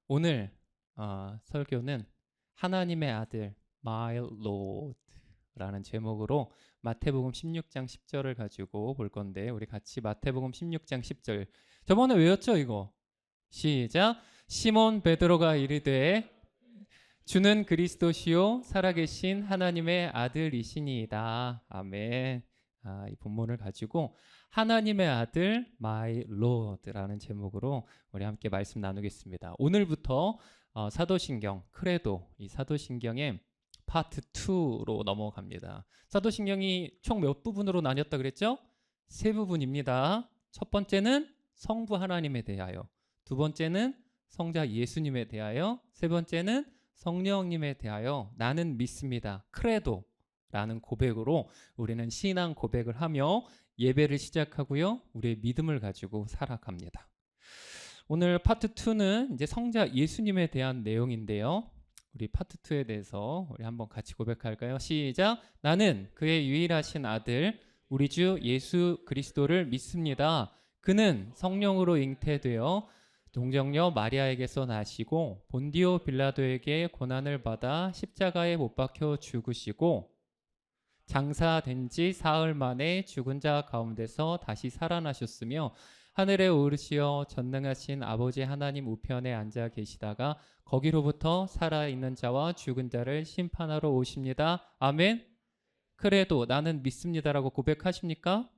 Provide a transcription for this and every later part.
오늘 설교는 하나님의 아들 My Lord라는 제목으로 마태복음 16장 10절을 가지고 볼 건데, 우리 같이 마태복음 16장 10절 저번에 외웠죠 이거? 시작. 시몬 베드로가 이르되 주는 그리스도시요 살아계신 하나님의 아들이시니이다. 아멘. 이 본문을 가지고 하나님의 아들 My Lord라는 제목으로 우리 함께 말씀 나누겠습니다. 오늘부터 사도신경 크레도, 이 사도신경의 파트 2로 넘어갑니다. 사도신경이 총 몇 부분으로 나뉘었다 그랬죠? 세 부분입니다. 첫 번째는 성부 하나님에 대하여, 두 번째는 성자 예수님에 대하여, 세 번째는 성령님에 대하여 나는 믿습니다. 크레도라는 고백으로 우리는 신앙 고백을 하며 예배를 시작하고요. 우리의 믿음을 가지고 살아갑니다. 오늘 파트 2는 이제 성자 예수님에 대한 내용인데요. 우리 파트 2에 대해서 우리 한번 같이 고백할까요? 시작. 나는 그의 유일하신 아들 우리 주 예수 그리스도를 믿습니다. 그는 성령으로 잉태되어 동정녀 마리아에게서 나시고 본디오 빌라도에게 고난을 받아 십자가에 못 박혀 죽으시고 장사된 지 사흘 만에 죽은 자 가운데서 다시 살아나셨으며 하늘에 오르시어 전능하신 아버지 하나님 우편에 앉아 계시다가 거기로부터 살아있는 자와 죽은 자를 심판하러 오십니다. 아멘. 그래도 나는 믿습니다라고 고백하십니까?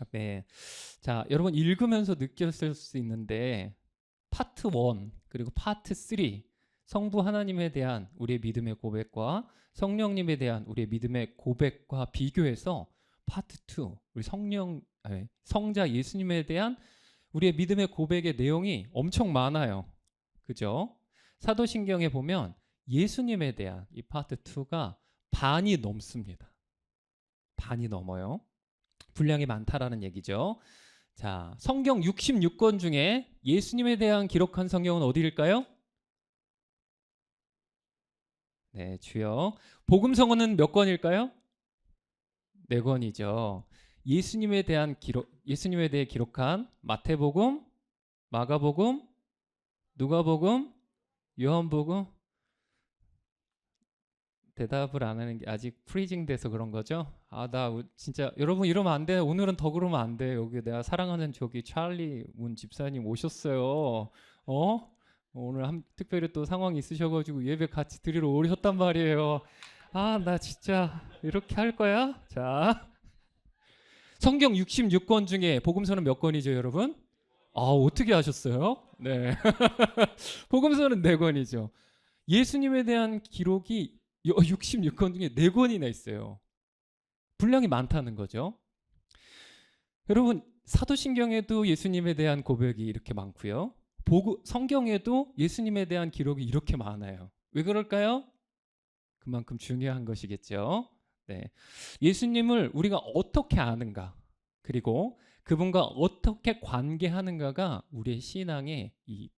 아멘. 자, 여러분 읽으면서 느꼈을 수 있는데 파트 1 그리고 파트 3 성부 하나님에 대한 우리의 믿음의 고백과 성령님에 대한 우리의 믿음의 고백과 비교해서 파트 2 우리 성자 예수님에 대한 우리의 믿음의 고백의 내용이 엄청 많아요. 그죠? 사도신경에 보면 예수님에 대한 이 파트 2가 반이 넘습니다. 반이 넘어요. 분량이 많다라는 얘기죠. 자, 성경 66권 중에 예수님에 대한 기록한 성경은 어디일까요? 네, 주여. 복음성어는 몇 권일까요? 네 권이죠. 예수님에 대해 기록한 마태복음, 마가복음, 누가복음, 요한복음. 대답을 안 하는 게 아직 프리징 돼서 그런 거죠? 나 진짜 여러분 이러면 안 돼. 오늘은 더 그러면 안 돼. 여기 내가 사랑하는 저기 찰리 문 집사님 오셨어요. 오늘 특별히 또 상황이 있으셔가지고 예배 같이 드리러 오셨단 말이에요. 나 진짜 이렇게 할 거야? 자, 성경 66권 중에 복음서는 몇 권이죠, 여러분? 어떻게 아셨어요? 네. 복음서는 4권이죠. 예수님에 대한 기록이 66권 중에 4권이나 있어요. 분량이 많다는 거죠. 여러분, 사도신경에도 예수님에 대한 고백이 이렇게 많고요. 성경에도 예수님에 대한 기록이 이렇게 많아요. 왜 그럴까요? 그만큼 중요한 것이겠죠. 네. 예수님을 우리가 어떻게 아는가, 그리고 그분과 어떻게 관계하는가가 우리의 신앙의 이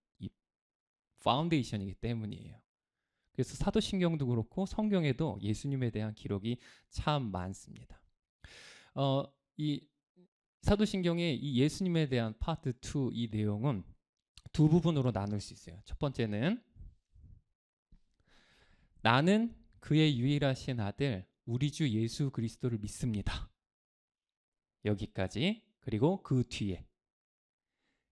파운데이션이기 때문이에요. 그래서 사도신경도 그렇고 성경에도 예수님에 대한 기록이 참 많습니다. 이 사도신경의 이 예수님에 대한 파트 2 이 내용은 두 부분으로 나눌 수 있어요. 첫 번째는 나는 그의 유일하신 아들 우리 주 예수 그리스도를 믿습니다. 여기까지. 그리고 그 뒤에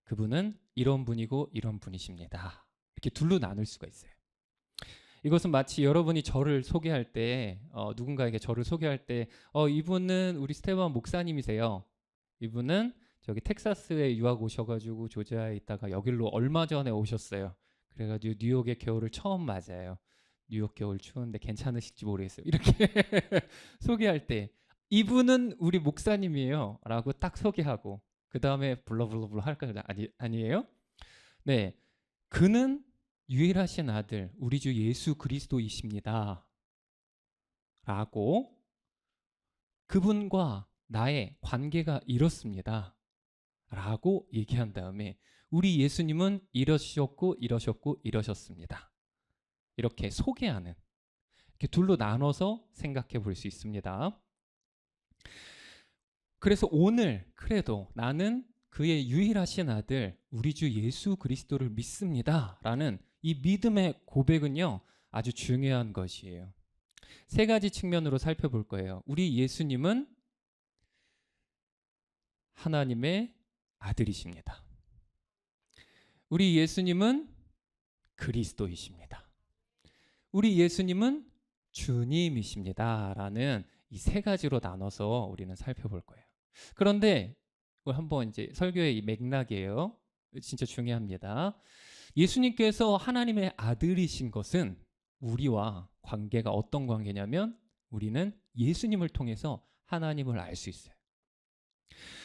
그분은 이런 분이고 이런 분이십니다. 이렇게 둘로 나눌 수가 있어요. 이것은 마치 여러분이 저를 소개할 때 누군가에게 저를 소개할 때 이분은 우리 스테반 목사님이세요. 이분은 저기 텍사스에 유학 오셔가지고 조지아에 있다가 여기로 얼마 전에 오셨어요. 그래가지고 뉴욕의 겨울을 처음 맞아요. 뉴욕 겨울 추운데 괜찮으실지 모르겠어요. 이렇게 소개할 때 이분은 우리 목사님이에요 라고 딱 소개하고 그 다음에 블러블러블러 할까요? 아니에요? 네, 그는 유일하신 아들 우리 주 예수 그리스도이십니다 라고 그분과 나의 관계가 이렇습니다 라고 얘기한 다음에 우리 예수님은 이러셨고 이러셨고 이러셨습니다 이렇게 소개하는, 이렇게 둘로 나눠서 생각해 볼 수 있습니다. 그래서 오늘 그래도 나는 그의 유일하신 아들 우리 주 예수 그리스도를 믿습니다 라는 이 믿음의 고백은요, 아주 중요한 것이에요. 세 가지 측면으로 살펴볼 거예요. 우리 예수님은 하나님의 아들이십니다. 우리 예수님은 그리스도이십니다. 우리 예수님은 주님이십니다. 라는 이 세 가지로 나눠서 우리는 살펴볼 거예요. 그런데 한번 이제 설교의 이 맥락이에요. 진짜 중요합니다. 예수님께서 하나님의 아들이신 것은 우리와 관계가 어떤 관계냐면 우리는 예수님을 통해서 하나님을 알 수 있어요.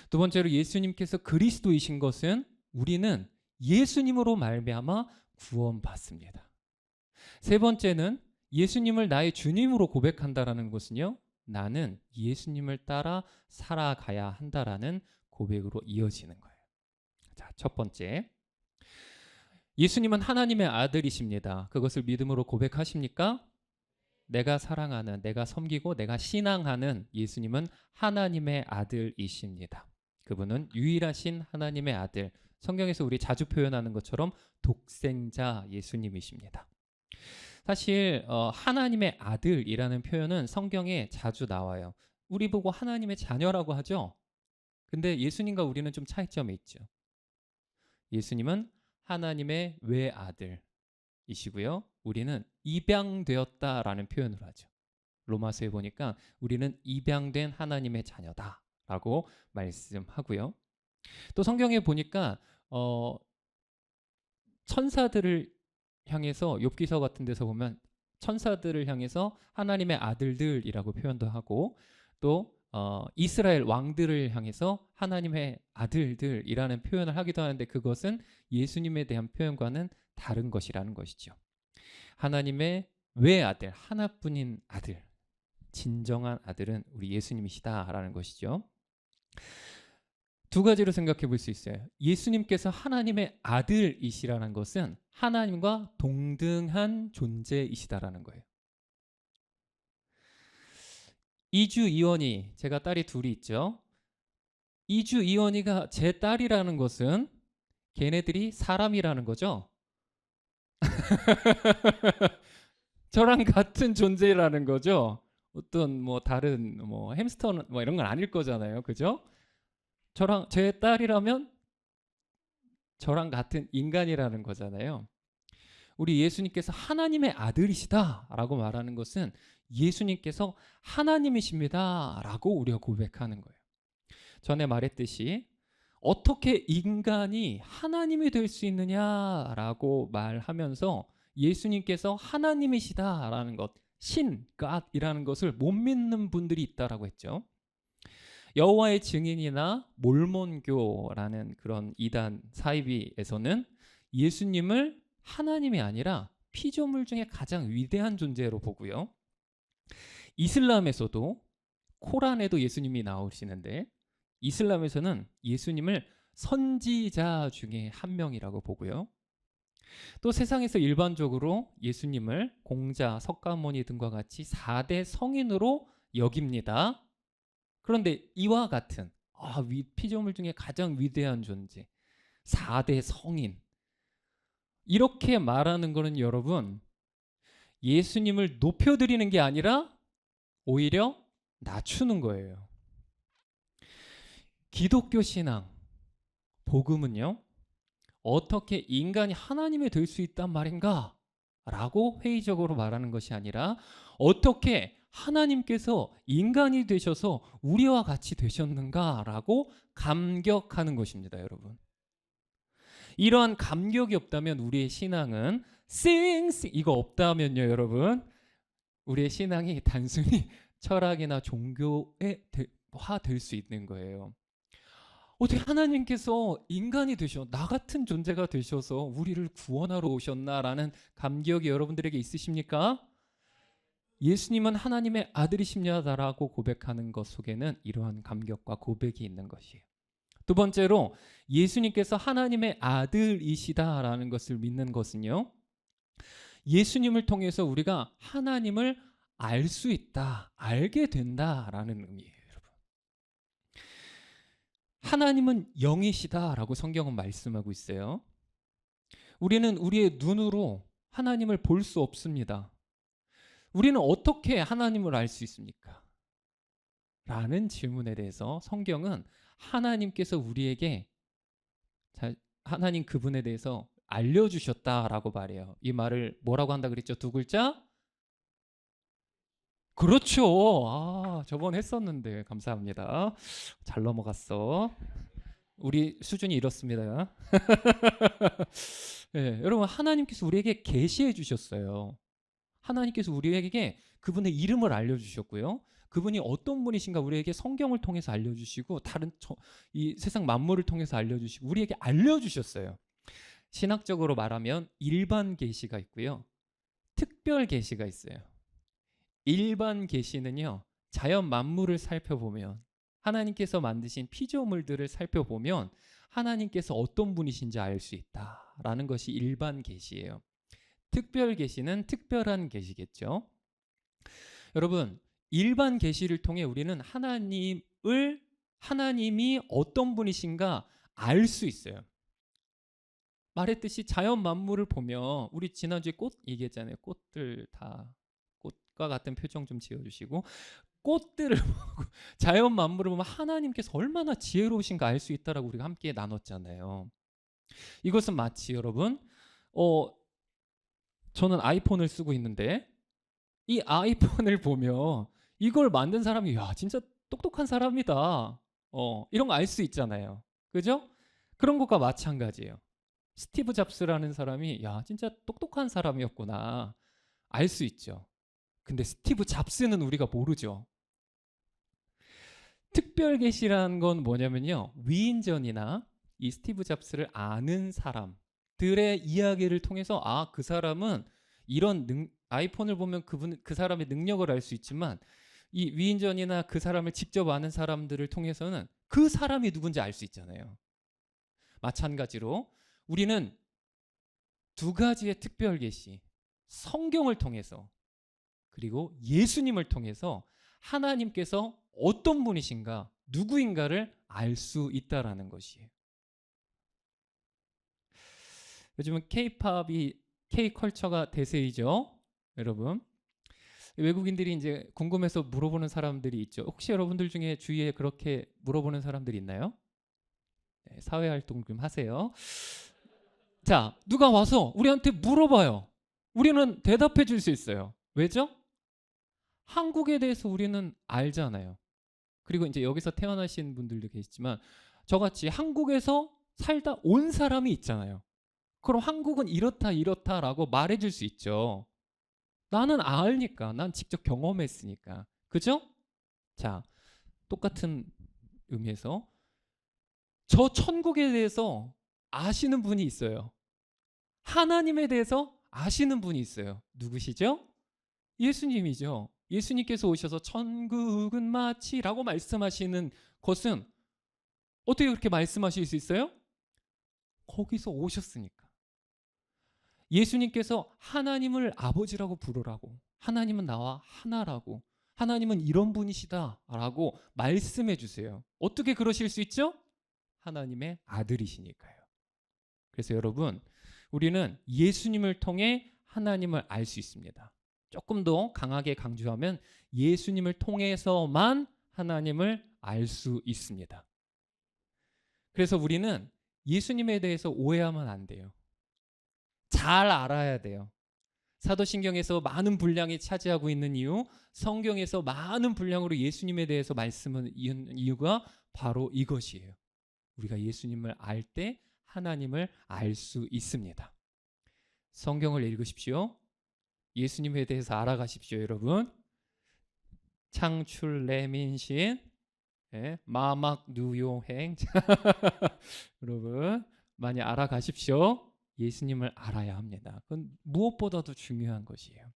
두 번째로 예수님께서 그리스도이신 것은 우리는 예수님으로 말미암아 구원받습니다. 세 번째는 예수님을 나의 주님으로 고백한다라는 것은요, 나는 예수님을 따라 살아가야 한다라는 고백으로 이어지는 거예요. 자, 첫 번째, 예수님은 하나님의 아들이십니다. 그것을 믿음으로 고백하십니까? 내가 사랑하는, 내가 섬기고 내가 신앙하는 예수님은 하나님의 아들이십니다. 그분은 유일하신 하나님의 아들, 성경에서 우리 자주 표현하는 것처럼 독생자 예수님이십니다. 사실 하나님의 아들이라는 표현은 성경에 자주 나와요. 우리 보고 하나님의 자녀라고 하죠. 근데 예수님과 우리는 좀 차이점이 있죠. 예수님은 하나님의 외아들이시고요. 우리는 입양되었다라는 표현을 하죠. 로마서에 보니까 우리는 입양된 하나님의 자녀다라고 말씀하고요. 또 성경에 보니까 천사들을 향해서 욥기서 같은 데서 보면 천사들을 향해서 하나님의 아들들이라고 표현도 하고 또 이스라엘 왕들을 향해서 하나님의 아들들이라는 표현을 하기도 하는데 그것은 예수님에 대한 표현과는 다른 것이라는 것이죠. 하나님의 외아들, 하나뿐인 아들, 진정한 아들은 우리 예수님이시다라는 것이죠. 두 가지로 생각해 볼 수 있어요. 예수님께서 하나님의 아들이시라는 것은 하나님과 동등한 존재이시다라는 거예요. 이주 이원희, 제가 딸이 둘이 있죠. 이주 이원희가 제 딸이라는 것은 걔네들이 사람이라는 거죠. 저랑 같은 존재라는 거죠. 어떤 뭐 다른 뭐 햄스터 뭐 이런 건 아닐 거잖아요. 그죠? 저랑 제 딸이라면 저랑 같은 인간이라는 거잖아요. 우리 예수님께서 하나님의 아들이시다라고 말하는 것은 예수님께서 하나님이십니다라고 우리가 고백하는 거예요. 전에 말했듯이 어떻게 인간이 하나님이 될 수 있느냐라고 말하면서 예수님께서 하나님이시다라는 것, 신, God이라는 것을 못 믿는 분들이 있다라고 했죠. 여호와의 증인이나 몰몬교라는 그런 이단 사이비에서는 예수님을 하나님이 아니라 피조물 중에 가장 위대한 존재로 보고요. 이슬람에서도 코란에도 예수님이 나오시는데 이슬람에서는 예수님을 선지자 중에 한 명이라고 보고요. 또 세상에서 일반적으로 예수님을 공자, 석가모니 등과 같이 4대 성인으로 여깁니다. 그런데 이와 같은 피조물 중에 가장 위대한 존재, 4대 성인, 이렇게 말하는 것은 여러분 예수님을 높여드리는 게 아니라 오히려 낮추는 거예요. 기독교 신앙, 복음은요, 어떻게 인간이 하나님이 될 수 있단 말인가? 라고 회의적으로 말하는 것이 아니라 어떻게 하나님께서 인간이 되셔서 우리와 같이 되셨는가? 라고 감격하는 것입니다, 여러분. 이러한 감격이 없다면 우리의 신앙은 이거 없다면요, 여러분, 우리의 신앙이 단순히 철학이나 종교화 될 수 있는 거예요. 어떻게 하나님께서 인간이 되셔, 나 같은 존재가 되셔서 우리를 구원하러 오셨나라는 감격이 여러분들에게 있으십니까? 예수님은 하나님의 아들이십니다라고 고백하는 것 속에는 이러한 감격과 고백이 있는 것이에요. 두 번째로 예수님께서 하나님의 아들이시다라는 것을 믿는 것은요, 예수님을 통해서 우리가 하나님을 알 수 있다, 알게 된다라는 의미예요, 여러분. 하나님은 영이시다라고 성경은 말씀하고 있어요. 우리는 우리의 눈으로 하나님을 볼 수 없습니다. 우리는 어떻게 하나님을 알 수 있습니까? 라는 질문에 대해서 성경은 하나님께서 우리에게 하나님 그분에 대해서 알려주셨다라고 말해요. 이 말을 뭐라고 한다 그랬죠? 두 글자? 그렇죠. 저번에 했었는데 감사합니다. 잘 넘어갔어. 우리 수준이 이렇습니다. 네, 여러분 하나님께서 우리에게 계시해 주셨어요. 하나님께서 우리에게 그분의 이름을 알려주셨고요. 그분이 어떤 분이신가 우리에게 성경을 통해서 알려주시고 다른 이 세상 만물을 통해서 알려주시고 우리에게 알려주셨어요. 신학적으로 말하면 일반 계시가 있고요. 특별 계시가 있어요. 일반 계시는요. 자연 만물을 살펴보면 하나님께서 만드신 피조물들을 살펴보면 하나님께서 어떤 분이신지 알 수 있다라는 것이 일반 계시예요. 특별 계시는 특별한 계시겠죠. 여러분, 일반 계시를 통해 우리는 하나님이 어떤 분이신가 알 수 있어요. 말했듯이 자연 만물을 보면 우리 지난주에 꽃 얘기했잖아요. 꽃들 다 꽃과 같은 표정 좀 지어주시고 꽃들을 보고 자연 만물을 보면 하나님께서 얼마나 지혜로우신가 알 수 있다라고 우리가 함께 나눴잖아요. 이것은 마치 여러분 저는 아이폰을 쓰고 있는데 이 아이폰을 보면 이걸 만든 사람이 야 진짜 똑똑한 사람이다. 이런 거 알 수 있잖아요. 그죠? 그런 것과 마찬가지예요. 스티브 잡스라는 사람이 야 진짜 똑똑한 사람이었구나. 알 수 있죠. 근데 스티브 잡스는 우리가 모르죠. 특별 계시라는 건 뭐냐면요. 위인전이나 이 스티브 잡스를 아는 사람들의 이야기를 통해서 그 사람은 이런 아이폰을 보면 그 사람의 능력을 알 수 있지만 이 위인전이나 그 사람을 직접 아는 사람들을 통해서는 그 사람이 누군지 알 수 있잖아요. 마찬가지로 우리는 두 가지의 특별 계시, 성경을 통해서 그리고 예수님을 통해서 하나님께서 어떤 분이신가, 누구인가를 알 수 있다라는 것이에요. 요즘은 K-컬처가 대세이죠, 여러분. 외국인들이 이제 궁금해서 물어보는 사람들이 있죠. 혹시 여러분들 중에 주위에 그렇게 물어보는 사람들이 있나요? 네, 사회 활동 좀 하세요. 자, 누가 와서 우리한테 물어봐요. 우리는 대답해 줄 수 있어요. 왜죠? 한국에 대해서 우리는 알잖아요. 그리고 이제 여기서 태어나신 분들도 계시지만 저같이 한국에서 살다 온 사람이 있잖아요. 그럼 한국은 이렇다라고 말해줄 수 있죠. 나는 알니까. 난 직접 경험했으니까. 그죠? 자, 똑같은 의미에서 저 천국에 대해서 아시는 분이 있어요. 하나님에 대해서 아시는 분이 있어요. 누구시죠? 예수님이죠. 예수님께서 오셔서 천국은 마치라고 말씀하시는 것은 어떻게 그렇게 말씀하실 수 있어요? 거기서 오셨으니까. 예수님께서 하나님을 아버지라고 부르라고, 하나님은 나와 하나라고, 하나님은 이런 분이시다라고 말씀해 주세요. 어떻게 그러실 수 있죠? 하나님의 아들이시니까요. 그래서 여러분, 우리는 예수님을 통해 하나님을 알 수 있습니다. 조금 더 강하게 강조하면 예수님을 통해서만 하나님을 알 수 있습니다. 그래서 우리는 예수님에 대해서 오해하면 안 돼요. 잘 알아야 돼요. 사도신경에서 많은 분량이 차지하고 있는 이유, 성경에서 많은 분량으로 예수님에 대해서 말씀을 이은 이유가 바로 이것이에요. 우리가 예수님을 알 때 하나님을 알 수 있습니다. 성경을 읽으십시오. 예수님에 대해서 알아가십시오, 여러분. 창출 레민신, 마막 누용행. 여러분 많이 알아가십시오. 예수님을 알아야 합니다. 그건 무엇보다도 중요한 것이에요.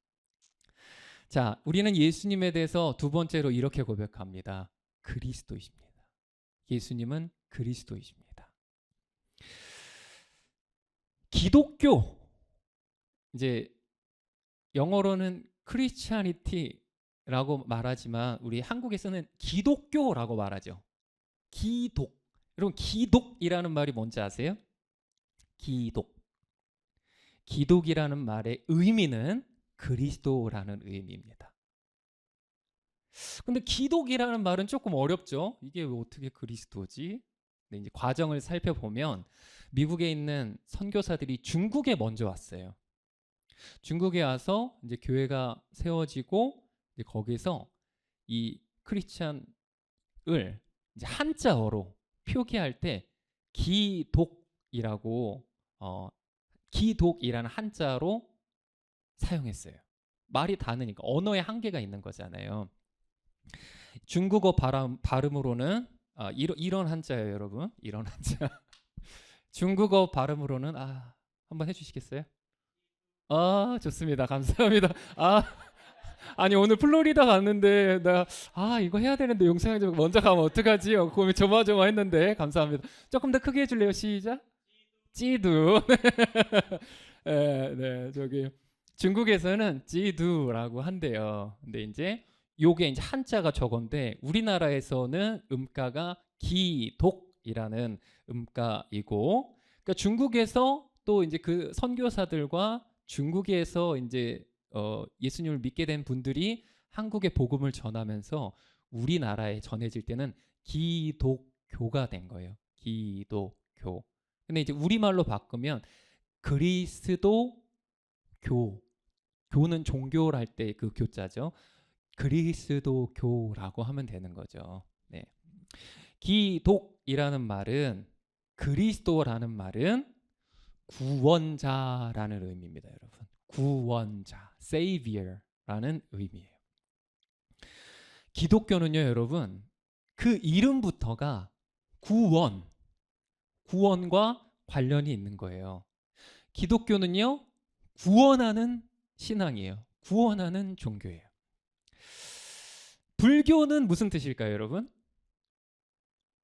자, 우리는 예수님에 대해서 두 번째로 이렇게 고백합니다. 그리스도이십니다. 예수님은 그리스도이십니다. 기독교, 이제 영어로는 크리스찬리티라고 말하지만 우리 한국에서는 기독교라고 말하죠. 기독. 여러분 기독이라는 말이 뭔지 아세요? 기독. 기독이라는 말의 의미는 그리스도라는 의미입니다. 근데 기독이라는 말은 조금 어렵죠. 이게 왜 어떻게 그리스도지? 근데 이제 과정을 살펴보면 미국에 있는 선교사들이 중국에 먼저 왔어요. 중국에 와서 이제 교회가 세워지고 이제 거기서 이 크리스찬을 이제 한자어로 표기할 때 기독이라고 기독이라는 한자로 사용했어요. 말이 다르니까 언어의 한계가 있는 거잖아요. 중국어 발음으로는 이런 한자예요, 여러분. 이런 한자. 중국어 발음으로는 한번 해주시겠어요? 좋습니다. 감사합니다. 아니 오늘 플로리다 갔는데 이거 해야 되는데 영상에 좀 먼저 가면 어떡하지? 고민 조마조마했는데 감사합니다. 조금 더 크게 해줄래요? 시작. 찌두. 네, 저기 중국에서는 찌두라고 한대요. 근데 이제 요게 이제 한자가 저건데 우리나라에서는 음가가 기독이라는 음가이고, 그러니까 중국에서 또 이제 그 선교사들과 중국에서 이제 예수님을 믿게 된 분들이 한국에 복음을 전하면서 우리나라에 전해질 때는 기독교가 된 거예요. 기독교. 근데 이제 우리말로 바꾸면 그리스도교. 교는 종교를 할 때 그 교자죠. 그리스도교라고 하면 되는 거죠. 네. 기독이라는 말은, 그리스도라는 말은 구원자라는 의미입니다, 여러분. 구원자, Savior라는 의미예요. 기독교는요, 여러분, 그 이름부터가 구원과 관련이 있는 거예요. 기독교는요, 구원하는 신앙이에요. 구원하는 종교예요. 불교는 무슨 뜻일까요, 여러분?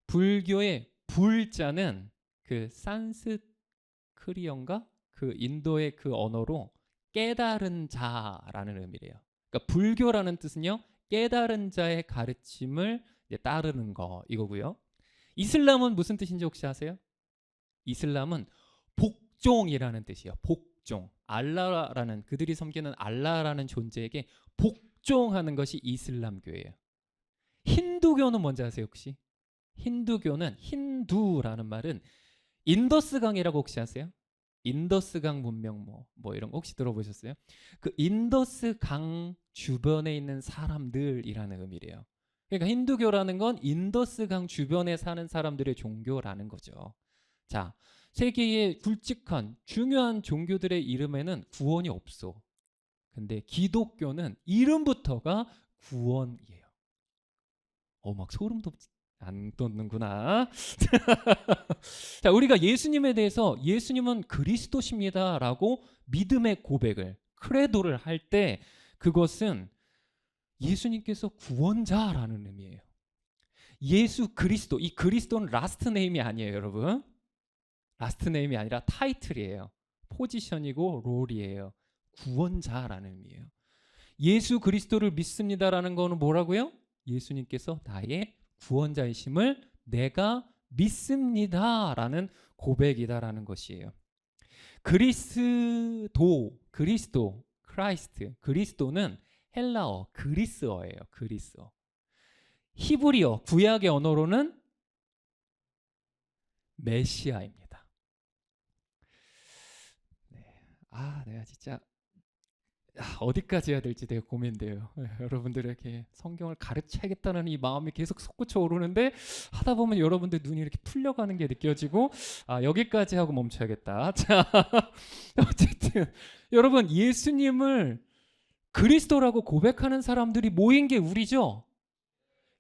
불교의 불자는 그 산스크리어인가? 그 인도의 그 언어로 깨달은 자라는 의미래요. 그러니까 불교라는 뜻은요, 깨달은 자의 가르침을 따르는 거 이거고요. 이슬람은 무슨 뜻인지 혹시 아세요? 이슬람은 복종이라는 뜻이에요. 복종. 알라라는, 그들이 섬기는 알라라는 존재에게 복종하는 것이 이슬람교예요. 힌두교는 뭔지 아세요, 혹시? 힌두교는, 힌두라는 말은 인더스강이라고 혹시 아세요? 인더스강 문명 뭐 이런 거 혹시 들어보셨어요? 그 인더스강 주변에 있는 사람들이라는 의미래요. 그러니까 힌두교라는 건 인더스강 주변에 사는 사람들의 종교라는 거죠. 자, 세계의 굵직한 중요한 종교들의 이름에는 구원이 없어. 근데 기독교는 이름부터가 구원이에요. 막 소름 안 돋는구나. 자, 우리가 예수님에 대해서 예수님은 그리스도십니다라고 믿음의 고백을, 크레도를 할 때 그것은 예수님께서 구원자라는 의미예요. 예수 그리스도, 이 그리스도는 라스트 네임이 아니에요, 여러분. 라스트 네임이 아니라 타이틀이에요. 포지션이고 롤이에요. 구원자라는 의미예요. 예수 그리스도를 믿습니다라는 거는 뭐라고요? 예수님께서 나의 구원자이심을 내가 믿습니다라는 고백이다라는 것이에요. 그리스도, 크라이스트, 그리스도는 헬라어, 그리스어예요. 그리스어. 히브리어, 구약의 언어로는 메시아입니다. 네. 내가 진짜 어디까지 해야 될지 되게 고민돼요. 여러분들에게 성경을 가르쳐야겠다는 이 마음이 계속 솟구쳐 오르는데 하다 보면 여러분들 눈이 이렇게 풀려가는 게 느껴지고 여기까지 하고 멈춰야겠다. 자, 어쨌든 여러분, 예수님을 그리스도라고 고백하는 사람들이 모인 게 우리죠.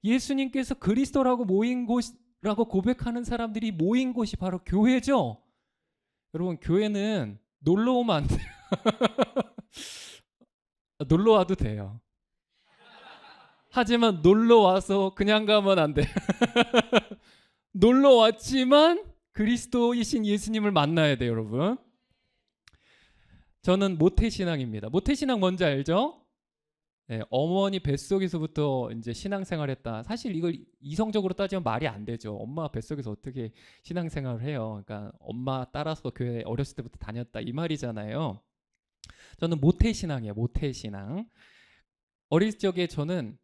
예수님께서 그리스도라고 모인 곳이라고 고백하는 사람들이 모인 곳이 바로 교회죠. 여러분, 교회는 놀러 오면 안 돼요. 놀러 와도 돼요. 하지만 놀러 와서 그냥 가면 안 돼. 놀러 왔지만 그리스도이신 예수님을 만나야 돼요, 여러분. 저는 모태신앙입니다. 모태신앙 뭔지 알죠? 네, 어머니 뱃속에서부터 이제 신앙생활했다. 사실 이걸 이성적으로 따지면 말이 안 되죠. 엄마 뱃속에서 어떻게 신앙생활을 해요? 그러니까 엄마 따라서 교회 어렸을 때부터 다녔다 이 말이잖아요. 저는 모태신앙이에요. 모태신앙. 어릴 적에 저는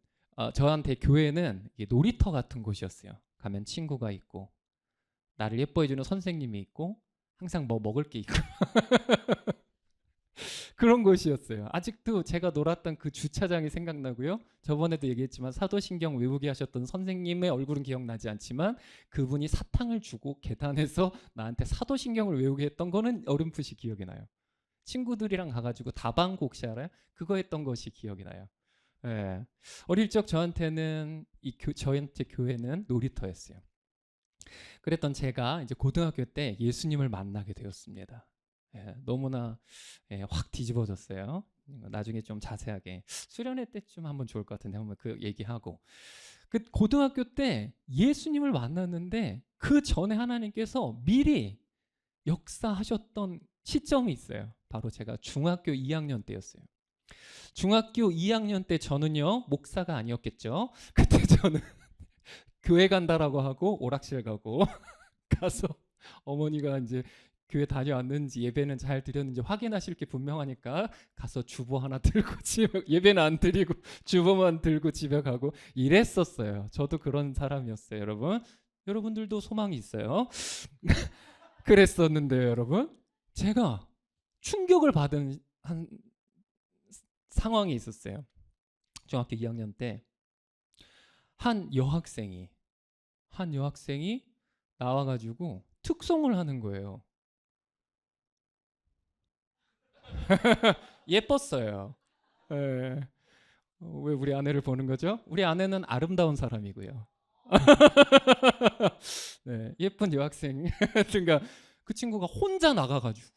저한테 교회는 이게 놀이터 같은 곳이었어요. 가면 친구가 있고 나를 예뻐해주는 선생님이 있고 항상 뭐 먹을 게 있고 그런 곳이었어요. 아직도 제가 놀았던 그 주차장이 생각나고요. 저번에도 얘기했지만 사도신경 외우게 하셨던 선생님의 얼굴은 기억나지 않지만 그분이 사탕을 주고 계단에서 나한테 사도신경을 외우게 했던 거는 어렴풋이 기억이 나요. 친구들이랑 가가지고 다방고 혹시 알아요? 그거 했던 것이 기억이 나요. 예. 어릴 적 저한테는 저한테 교회는 놀이터였어요. 그랬던 제가 이제 고등학교 때 예수님을 만나게 되었습니다. 예, 너무나 확 뒤집어졌어요. 나중에 좀 자세하게 수련회 때쯤 한번 좋을 것 같은데 한번 그 얘기하고 그 고등학교 때 예수님을 만났는데 그 전에 하나님께서 미리 역사하셨던 시점이 있어요. 바로 제가 중학교 2학년 때였어요. 중학교 2학년 때 저는요 목사가 아니었겠죠. 그때 저는 교회 간다라고 하고 오락실 가고 가서 어머니가 이제 교회 다녀왔는지 예배는 잘 드렸는지 확인하실 게 분명하니까 가서 주보 하나 들고 집에 예배는 안 드리고 주보만 들고 집에 가고 이랬었어요. 저도 그런 사람이었어요. 여러분들도 소망이 있어요. 그랬었는데요, 여러분. 제가 충격을 받은 한 상황이 있었어요. 중학교 2학년 때 한 여학생이 나와가지고 특송을 하는 거예요. 예뻤어요. 예. 왜 우리 아내를 보는 거죠? 우리 아내는 아름다운 사람이고요. 네, 예쁜 여학생. 그러니까 그 친구가 혼자 나가가지고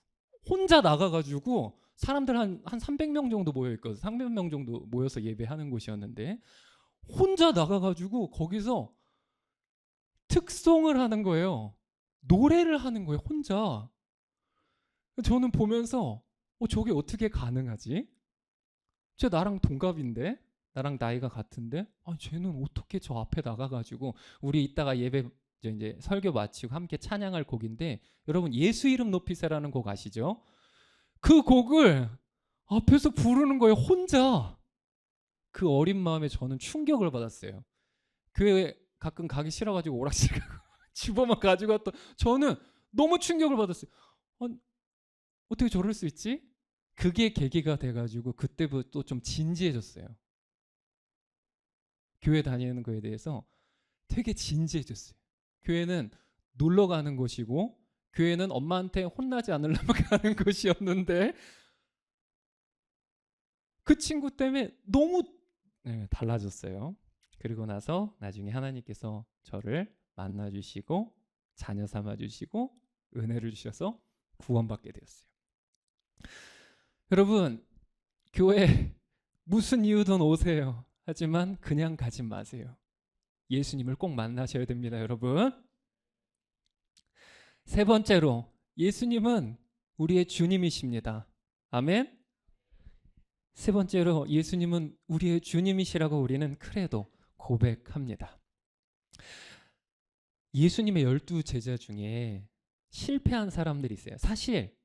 사람들 한 300명 정도 모여 있거든. 300명 정도 모여서 예배하는 곳이었는데 혼자 나가가지고 거기서 특송을 하는 거예요. 노래를 하는 거예요, 혼자. 저는 보면서 저게 어떻게 가능하지? 쟤 나랑 동갑인데? 나랑 나이가 같은데? 쟤는 어떻게 저 앞에 나가가지고 우리 이따가 예배 이제 설교 마치고 함께 찬양할 곡인데 여러분 예수 이름 높이세라는 곡 아시죠? 그 곡을 앞에서 부르는 거예요, 혼자. 그 어린 마음에 저는 충격을 받았어요. 교회 가끔 가기 싫어가지고 오락실 가고 집어만 가지고 왔던 저는 너무 충격을 받았어요. 어떻게 저럴 수 있지? 그게 계기가 돼가지고 그때부터 좀 진지해졌어요. 교회 다니는 거에 대해서 되게 진지해졌어요. 교회는 놀러 가는 곳이고 교회는 엄마한테 혼나지 않으려면 가는 곳이었는데 그 친구 때문에 너무 달라졌어요. 그리고 나서 나중에 하나님께서 저를 만나주시고 자녀 삼아주시고 은혜를 주셔서 구원받게 되었어요. 여러분 교회 무슨 이유든 오세요. 하지만 그냥 가지 마세요. 예수님을 꼭 만나셔야 됩니다, 여러분. 세 번째로 예수님은 우리의 주님이십니다. 아멘. 세 번째로 예수님은 우리의 주님이시라고 우리는 크레도 고백합니다. 예수님의 12 제자 중에 실패한 사람들이 있어요. 사실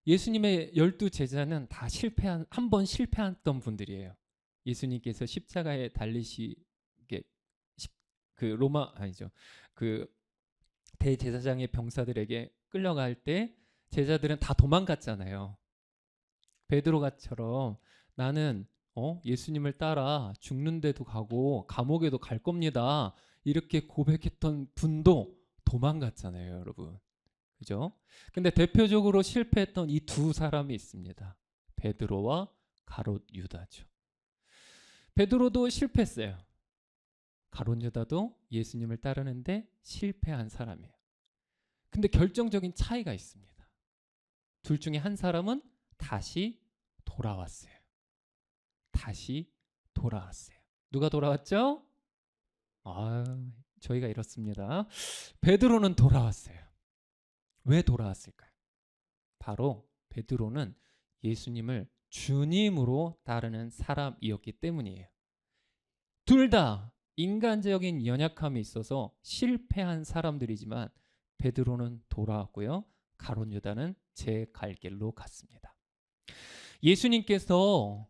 예수님의 12 제자는 다 한 번 실패했던 분들이에요. 예수님께서 십자가에 달리시게 그 로마 아니죠. 그 대제사장의 병사들에게 끌려갈 때 제자들은 다 도망갔잖아요. 베드로가처럼 나는 예수님을 따라 죽는데도 가고 감옥에도 갈 겁니다. 이렇게 고백했던 분도 도망갔잖아요, 여러분. 그죠? 근데 대표적으로 실패했던 이 두 사람이 있습니다. 베드로와 가롯 유다죠. 베드로도 실패했어요. 가롯 유다도 예수님을 따르는데 실패한 사람이에요. 근데 결정적인 차이가 있습니다. 둘 중에 한 사람은 다시 돌아왔어요. 다시 돌아왔어요. 누가 돌아왔죠? 저희가 이렇습니다. 베드로는 돌아왔어요. 왜 돌아왔을까요? 바로 베드로는 예수님을 주님으로 따르는 사람이었기 때문이에요. 둘 다 인간적인 연약함이 있어서 실패한 사람들이지만 베드로는 돌아왔고요. 가롯 유다는 제 갈 길로 갔습니다. 예수님께서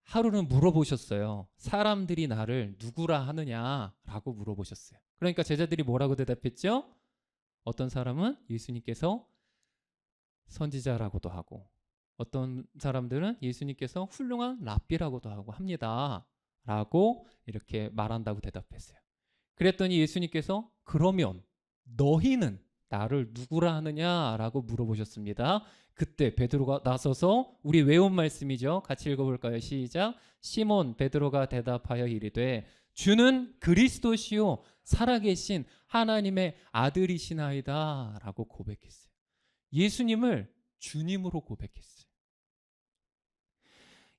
하루는 물어보셨어요. 사람들이 나를 누구라 하느냐라고 물어보셨어요. 그러니까 제자들이 뭐라고 대답했죠? 어떤 사람은 예수님께서 선지자라고도 하고, 어떤 사람들은 예수님께서 훌륭한 랍비라고도 하고 합니다 라고 이렇게 말한다고 대답했어요. 그랬더니 예수님께서 그러면 너희는 나를 누구라 하느냐라고 물어보셨습니다. 그때 베드로가 나서서, 우리 외운 말씀이죠. 같이 읽어볼까요? 시작. 시몬 베드로가 대답하여 이르되 주는 그리스도시요 살아계신 하나님의 아들이시나이다 라고 고백했어요. 예수님을 주님으로 고백했어요.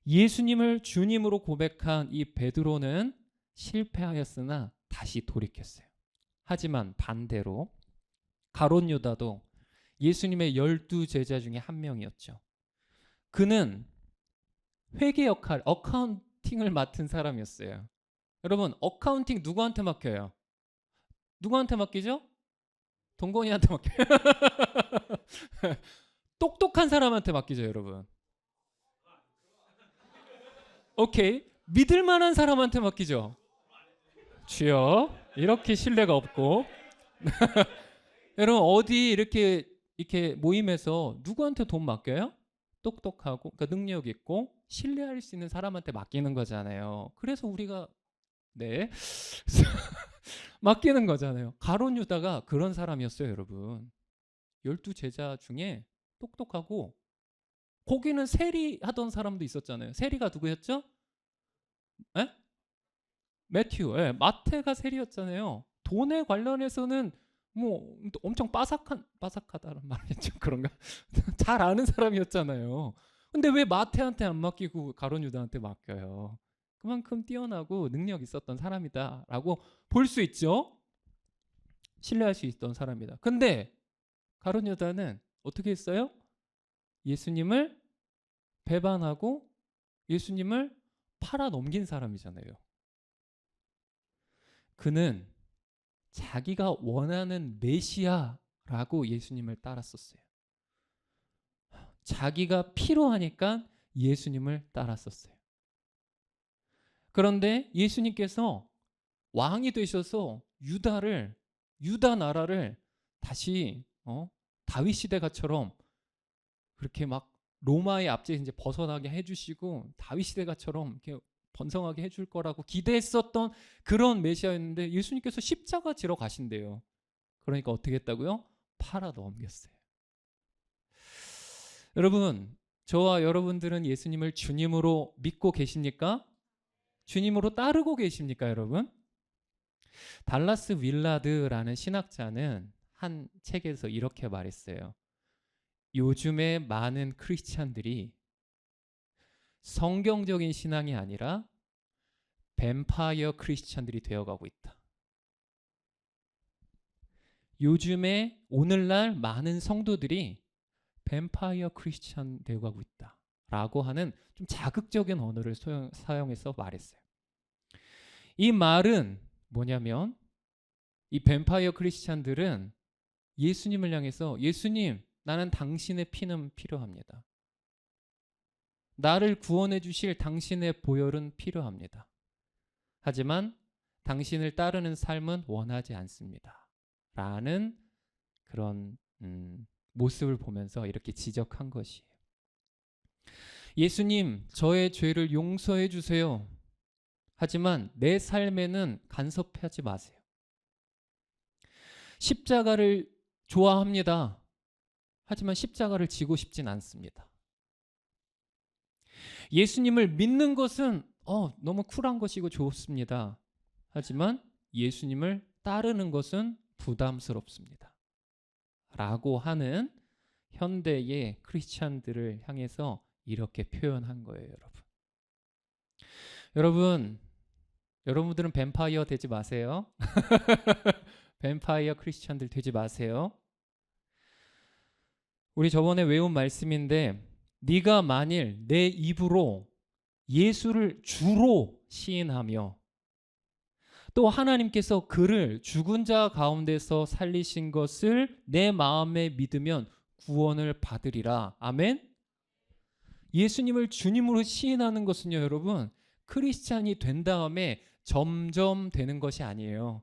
예수님을 주님으로 고백한 이 베드로는 실패하였으나 다시 돌이켰어요. 하지만 반대로 가롯 유다도 예수님의 12제자 중에 한 명이었죠. 그는 회계 역할, 어카운팅을 맡은 사람이었어요. 여러분, 어카운팅 누구한테 맡겨요? 누구한테 맡기죠? 동건이한테 맡겨요. 똑똑한 사람한테 맡기죠, 여러분. 오케이. 믿을 만한 사람한테 맡기죠. 주여, 이렇게 신뢰가 없고. 여러분, 어디 이렇게 모임에서 누구한테 돈 맡겨요? 똑똑하고, 그러니까 능력 있고 신뢰할 수 있는 사람한테 맡기는 거잖아요. 그래서 우리가 맡기는 거잖아요. 가룟 유다가 그런 사람이었어요, 여러분. 12제자 중에 똑똑하고, 거기는 세리하던 사람도 있었잖아요. 세리가 누구였죠? 에? 매튜. 예, 마태가 세리였잖아요. 돈에 관련해서는 뭐 엄청 빠삭하다는 말이 좀 그런가? 잘 아는 사람이었잖아요. 근데 왜 마태한테 안 맡기고 가룟 유다한테 맡겨요? 그만큼 뛰어나고 능력 있었던 사람이다라고 볼 수 있죠. 신뢰할 수 있던 사람이다. 근데 가룟 유다는 어떻게 했어요? 예수님을 배반하고 예수님을 팔아 넘긴 사람이잖아요. 그는 자기가 원하는 메시아라고 예수님을 따랐었어요. 자기가 필요하니까 예수님을 따랐었어요. 그런데 예수님께서 왕이 되셔서 유다 나라를 다시 다윗 시대가처럼 그렇게 막 로마의 압제에서 이제 벗어나게 해주시고 다윗 시대가처럼 이렇게 번성하게 해줄 거라고 기대했었던 그런 메시아였는데 예수님께서 십자가 지러 가신대요. 그러니까 어떻게 했다고요? 팔아 넘겼어요. 여러분, 저와 여러분들은 예수님을 주님으로 믿고 계십니까? 주님으로 따르고 계십니까, 여러분? 달라스 윌라드라는 신학자는 한 책에서 이렇게 말했어요. 요즘에 많은 크리스찬들이 성경적인 신앙이 아니라 뱀파이어 크리스찬들이 되어가고 있다. 요즘에 오늘날 많은 성도들이 뱀파이어 크리스찬 되어가고 있다 라고 하는 좀 자극적인 언어를 사용해서 말했어요. 이 말은 뭐냐면 이 뱀파이어 크리스찬들은 예수님을 향해서 예수님, 나는 당신의 피는 필요합니다. 나를 구원해 주실 당신의 보혈은 필요합니다. 하지만 당신을 따르는 삶은 원하지 않습니다. 라는 그런 모습을 보면서 이렇게 지적한 것이에요. 예수님, 저의 죄를 용서해 주세요. 하지만 내 삶에는 간섭하지 마세요. 십자가를 좋아합니다. 하지만 십자가를 지고 싶진 않습니다. 예수님을 믿는 것은 너무 쿨한 것이고 좋습니다. 하지만 예수님을 따르는 것은 부담스럽습니다. 라고 하는 현대의 크리스찬들을 향해서 이렇게 표현한 거예요, 여러분. 여러분들은 뱀파이어 되지 마세요. 뱀파이어 크리스찬들 되지 마세요. 우리 저번에 외운 말씀인데, 네가 만일 내 입으로 예수를 주로 시인하며 또 하나님께서 그를 죽은 자 가운데서 살리신 것을 내 마음에 믿으면 구원을 받으리라. 아멘. 예수님을 주님으로 시인하는 것은요, 여러분, 크리스찬이 된 다음에 점점 되는 것이 아니에요.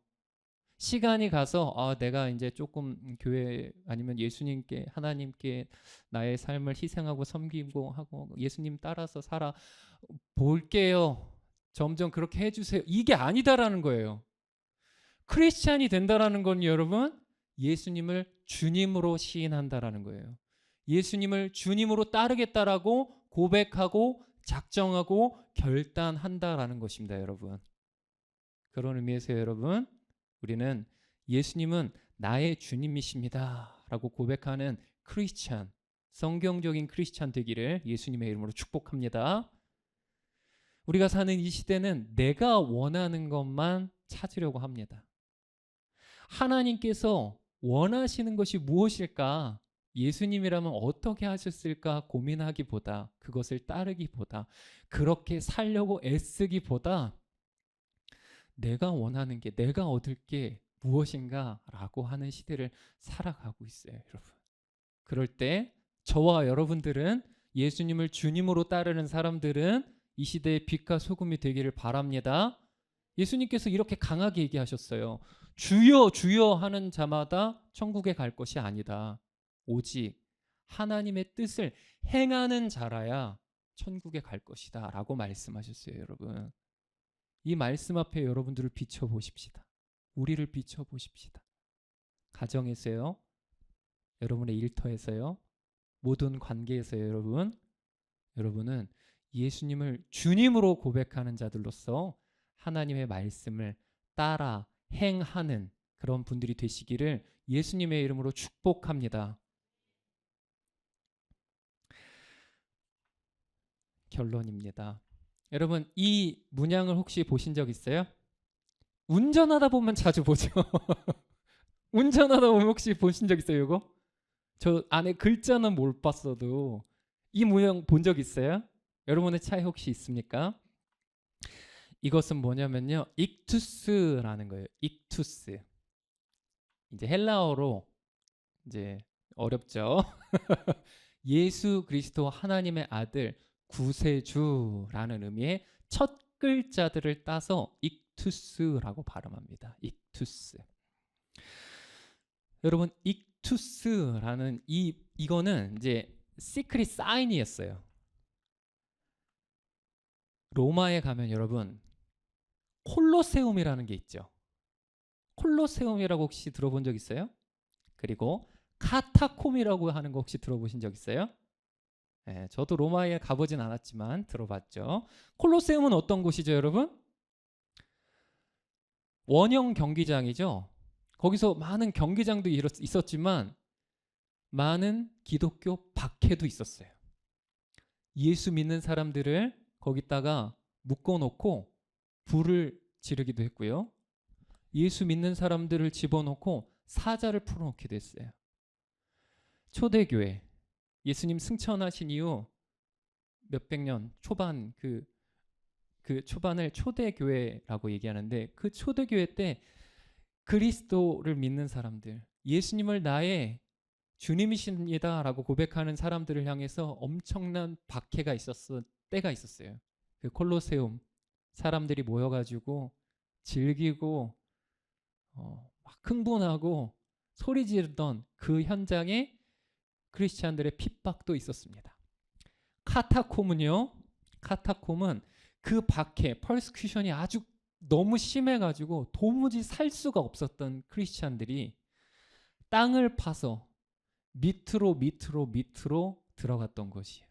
시간이 가서 내가 이제 조금 교회 아니면 예수님께 하나님께 나의 삶을 희생하고 섬기고 하고 예수님 따라서 살아 볼게요. 점점 그렇게 해주세요. 이게 아니다라는 거예요. 크리스찬이 된다라는 건 여러분 예수님을 주님으로 시인한다라는 거예요. 예수님을 주님으로 따르겠다라고 고백하고 작정하고 결단한다라는 것입니다, 여러분. 그런 의미에서 여러분 우리는 예수님은 나의 주님이십니다 라고 고백하는 크리스찬, 성경적인 크리스찬 되기를 예수님의 이름으로 축복합니다. 우리가 사는 이 시대는 내가 원하는 것만 찾으려고 합니다. 하나님께서 원하시는 것이 무엇일까? 예수님이라면 어떻게 하셨을까 고민하기보다, 그것을 따르기보다, 그렇게 살려고 애쓰기보다 내가 원하는 게, 내가 얻을 게 무엇인가 라고 하는 시대를 살아가고 있어요, 여러분. 그럴 때 저와 여러분들은, 예수님을 주님으로 따르는 사람들은 이 시대의 빛과 소금이 되기를 바랍니다. 예수님께서 이렇게 강하게 얘기하셨어요. 주여 주여 하는 자마다 천국에 갈 것이 아니다. 오직 하나님의 뜻을 행하는 자라야 천국에 갈 것이다 라고 말씀하셨어요, 여러분. 이 말씀 앞에 여러분들을 비춰보십시다. 우리를 비춰보십시다. 가정에서요, 여러분의 일터에서요, 모든 관계에서요, 여러분은 예수님을 주님으로 고백하는 자들로서 하나님의 말씀을 따라 행하는 그런 분들이 되시기를 예수님의 이름으로 축복합니다. 결론입니다. 여러분, 이 문양을 혹시 보신 적 있어요? 운전하다 보면 자주 보죠. 운전하다 보면 혹시 보신 적 있어요, 이거? 저 안에 글자는 못 봤어도 이 문양 본 적 있어요? 여러분의 차에 혹시 있습니까? 이것은 뭐냐면요, 익투스라는 거예요. 익투스. 이제 헬라어로 이제 어렵죠. 예수 그리스도 하나님의 아들 구세주라는 의미의 첫 글자들을 따서 익투스라고 발음합니다. 익투스. 여러분, 익투스라는 이거는 이제 시크릿 사인이었어요. 로마에 가면 여러분 콜로세움이라는 게 있죠. 콜로세움이라고 혹시 들어본 적 있어요? 그리고 카타콤이라고 하는 거 혹시 들어보신 적 있어요? 네, 저도 로마에 가보진 않았지만 들어봤죠. 콜로세움은 어떤 곳이죠, 여러분? 원형 경기장이죠. 거기서 많은 경기장도 있었지만 많은 기독교 박해도 있었어요. 예수 믿는 사람들을 거기다가 묶어놓고 불을 지르기도 했고요. 예수 믿는 사람들을 집어넣고 사자를 풀어놓기도 했어요. 초대교회, 예수님 승천하신 이후 몇백 년 초반 그 초반을 초대교회라고 얘기하는데, 그 초대교회 때 그리스도를 믿는 사람들, 예수님을 나의 주님이십니다 라고 고백하는 사람들을 향해서 엄청난 박해가 때가 있었어요. 그 콜로세움, 사람들이 모여가지고 즐기고 막 흥분하고 소리 지르던 그 현장에 크리스찬들의 핍박도 있었습니다. 카타콤은요, 카타콤은 그 박해, 퍼스큐션이 아주 너무 심해가지고 도무지 살 수가 없었던 크리스찬들이 땅을 파서 밑으로 들어갔던 것이에요.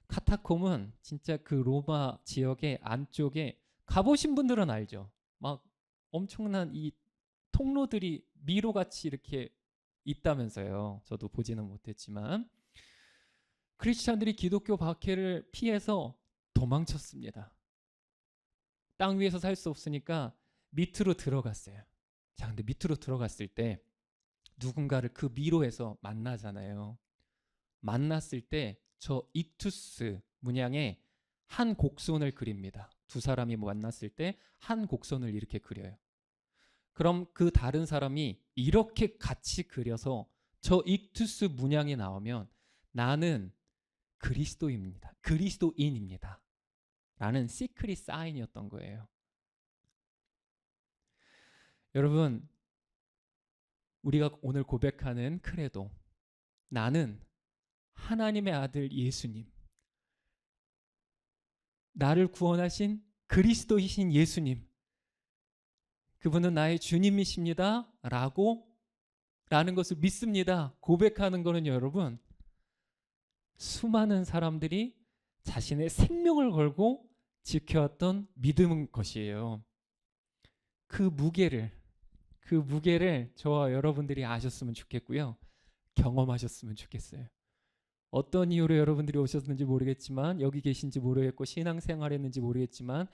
카타콤은 진짜 그 로마 지역의 안쪽에 가보신 분들은 알죠. 막 엄청난 이 통로들이 미로같이 이렇게 있다면서요. 저도 보지는 못했지만 크리스찬들이 기독교 박해를 피해서 도망쳤습니다. 땅 위에서 살 수 없으니까 밑으로 들어갔어요. 자, 근데 밑으로 들어갔을 때 누군가를 그 미로에서 만나잖아요. 만났을 때 저 익투스 문양에 한 곡선을 그립니다. 두 사람이 만났을 때 한 곡선을 이렇게 그려요. 그럼 그 다른 사람이 이렇게 같이 그려서 저 익투스 문양이 나오면 나는 그리스도입니다. 그리스도인입니다. 라는 시크릿 사인이었던 거예요. 여러분, 우리가 오늘 고백하는 크레도, 나는 하나님의 아들 예수님, 나를 구원하신 그리스도이신 예수님, 그분은 나의 주님이십니다 라는 것을 믿습니다. 고백하는 거는 여러분, 수많은 사람들이 자신의 생명을 걸고 지켜왔던 믿음인 것이에요. 그 무게를 저와 여러분들이 아셨으면 좋겠고요. 경험하셨으면 좋겠어요. 어떤 이유로 여러분들이 오셨는지 모르겠지만, 여기 계신지 모르겠고 신앙생활 했는지 모르겠지만,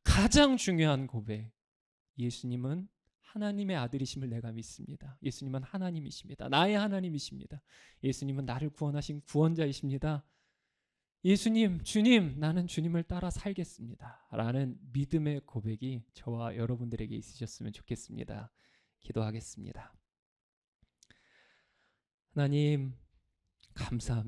가장 중요한 고백, 예수님은 하나님의 아들이심을 내가 믿습니다. 예수님은 하나님이십니다. 나의 하나님이십니다. 예수님은 나를 구원하신 구원자이십니다. 예수님, 주님, 나는 주님을 따라 살겠습니다. 라는 믿음의 고백이 저와 여러분들에게 있으셨으면 좋겠습니다. 기도하겠습니다. 하나님, 감사합니다.